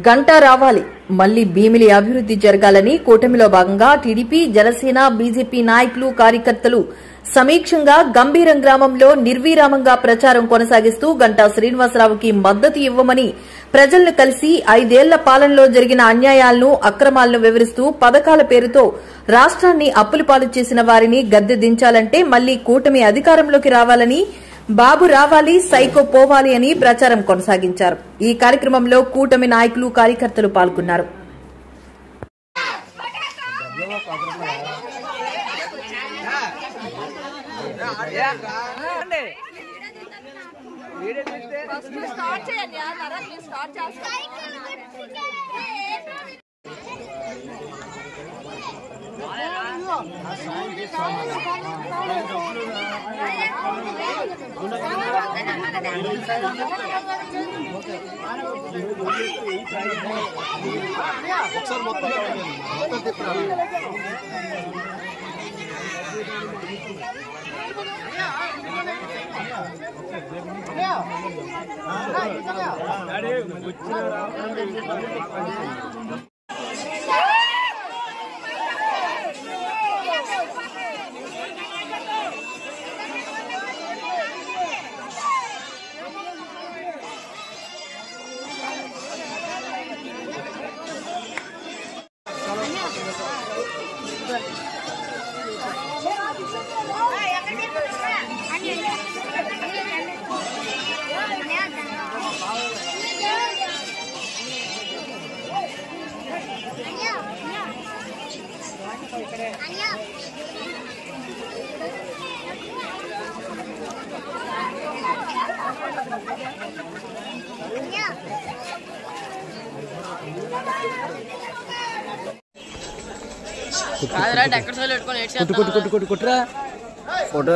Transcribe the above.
గంటా రావాలి మళ్లీ భీమిలి అభివృద్ధి జరగాలని కూటమిలో భాగంగా టీడీపీ జనసేన బీజేపీ నాయకులు కార్యకర్తలు సమీక్షంగా గంభీరం గ్రామంలో నిర్విరామంగా ప్రచారం కొనసాగిస్తూ గంటా శ్రీనివాసరావుకి మద్దతు ఇవ్వమని ప్రజలను కలిసి 5 ఏళ్ల పాలనలో జరిగిన అన్యాయాలను అక్రమాలను వివరిస్తూ పథకాల పేరుతో రాష్ట్రాన్ని అప్పులపాలు చేసిన వారిని గద్దె దించాలంటే మళ్లీ కూటమి అధికారంలోకి రావాలని బాబు రావాలి సైకో పోవాలి అని ప్రచారం కొనసాగించారు। ఈ కార్యక్రమంలో కూటమి నాయకులు కార్యకర్తలు పాల్గొన్నారు। కుట్రా ఫోటో